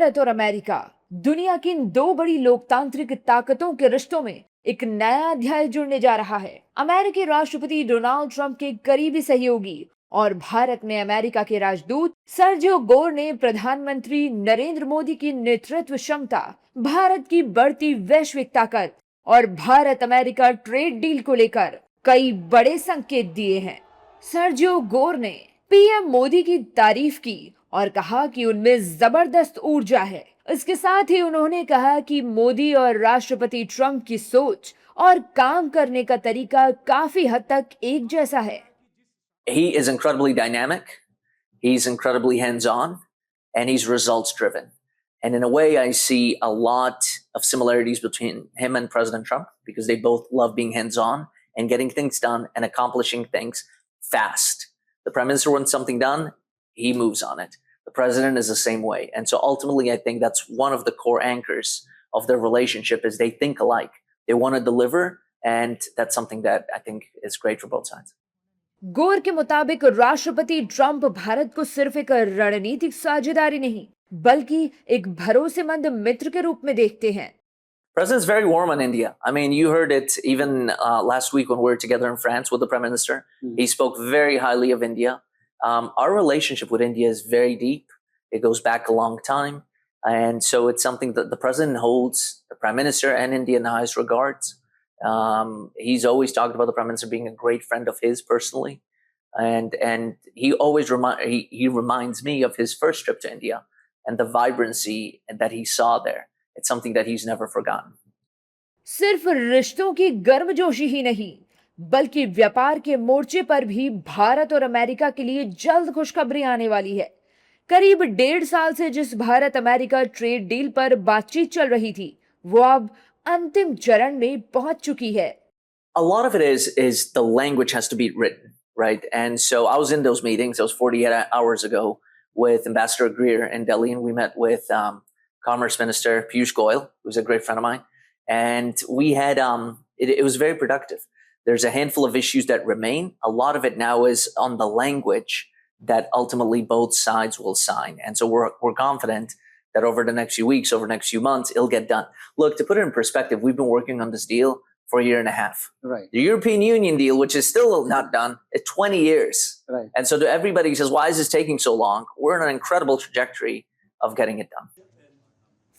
भारत और अमेरिका दुनिया की इन दो बड़ी लोकतांत्रिक ताकतों के रिश्तों में एक नया अध्याय जुड़ने जा रहा है। अमेरिकी राष्ट्रपति डोनाल्ड ट्रंप के करीबी सहयोगी और भारत में अमेरिका के राजदूत सर्जियो गोर ने प्रधानमंत्री नरेंद्र मोदी की नेतृत्व क्षमता, भारत की बढ़ती वैश्विक ताकत और भारत अमेरिका ट्रेड डील को लेकर कई बड़े संकेत दिए हैं। सर्जियो गोर ने पीएम मोदी की तारीफ की और कहा कि उनमें जबरदस्त ऊर्जा है। इसके साथ ही उन्होंने कहा कि मोदी और राष्ट्रपति ट्रंप की सोच और काम करने का तरीका काफी हद तक एक जैसा है। He is incredibly dynamic, he's incredibly hands-on, and he's results-driven. And in a way, I see a lot of similarities between him and President Trump because they both love being hands-on and getting things done and accomplishing things fast. The Prime Minister wants something done, he moves on it. The President is the same way. And so ultimately, I think that's one of the core anchors of their relationship is they think alike. They want to deliver, and that's something that I think is great for both sides. गोर के मुताबिक राष्ट्रपति Trump Bharat को सिर्फ एक रणनीतिक साझेदारी नहीं बल्कि एक भरोसेमंद मित्र के रूप में देखते हैं। President's very warm on India. I mean, you heard it even last week when we were together in France with the Prime Minister. He spoke very highly of India. Our relationship with India is very deep. It goes back a long time. And so it's something that the President holds the Prime Minister and India in the highest regards. He's always talked about the Prime Minister being a great friend of his personally. And he always he reminds me of his first trip to India and the vibrancy that he saw there. It's something that he's never forgotten. सिर्फ रिश्तों की गर्मजोशी ही नहीं बल्कि व्यापार के मोर्चे पर भी भारत और अमेरिका के लिए जल्द खुशखबरी आने वाली है। करीब 1.5 साल से जिस भारत अमेरिका ट्रेड डील पर बातचीत चल रही थी वो अब अंतिम चरण में पहुंच चुकी है। A lot of it is the language has to be written, right? And so I was in those meetings. That was 48 hours ago with Ambassador Greer in Delhi, and we met with Commerce Minister Piyush Goyal, who's a great friend of mine, and we had it was very productive. There's a handful of issues that remain. A lot of it now is on the language that ultimately both sides will sign, and so we're confident that over the next few weeks, over the next few months, it'll get done. Look, to put it in perspective, we've been working on this deal for a year and a half. Right. The European Union deal, which is still not done, is 20 years. Right. And so to everybody who says, why is this taking so long? We're on an incredible trajectory of getting it done.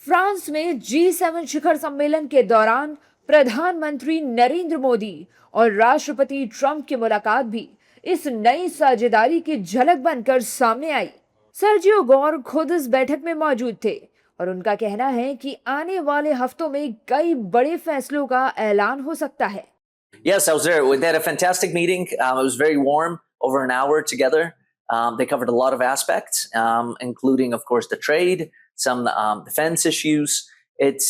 France में G7 शिखर सम्मेलन के दौरान प्रधानमंत्री नरेंद्र मोदी और राष्ट्रपति Trump की मुलाकात भी इस नई साझेदारी की झलक बनकर सामने आई। सर्जियो गोर खुद इस बैठक में मौजूद थे और उनका कहना है कि आने वाले हफ्तों में कई बड़े फैसलों का ऐलान हो सकता है। Yes, I was there. We had a fantastic meeting. It was very warm, over an hour together. They covered a lot of aspects, including, of course, the trade, some defense issues. It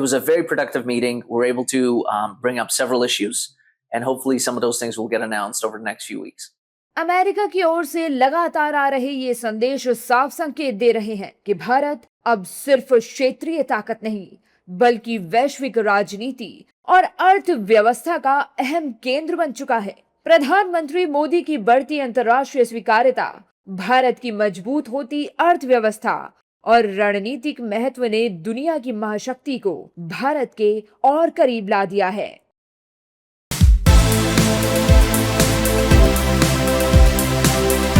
was a very productive meeting. We're able to bring up several issues, and hopefully some of those things will get announced over the next few weeks. America की ओर से लगातार आ रहे ये संदेश साफ संकेत दे रहे हैं कि भारत अब सिर्फ क्षेत्रीय ताकत नहीं बल्कि वैश्विक राजनीति और अर्थव्यवस्था का अहम केंद्र बन चुका है। प्रधानमंत्री मोदी की बढ़ती अंतर्राष्ट्रीय स्वीकार्यता, भारत की मजबूत होती अर्थव्यवस्था और रणनीतिक महत्व ने दुनिया की महाशक्ति को भारत के और करीब ला दिया है।